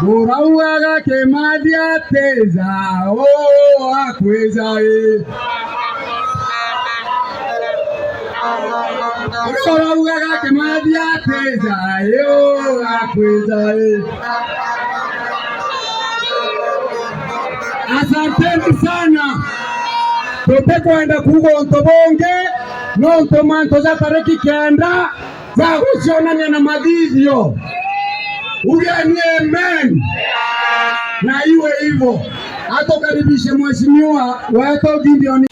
urauaga Kimathi ateza akweza urauaga Kimathi ateza akweza. Asanteni sana. Tutekwenda kugonto bonge nonto manto za tariki kenda za kusionania na madhivyo. Ugeni amen. Na iwe hivyo. Hata karibishe mheshimiwa wetu Gideon.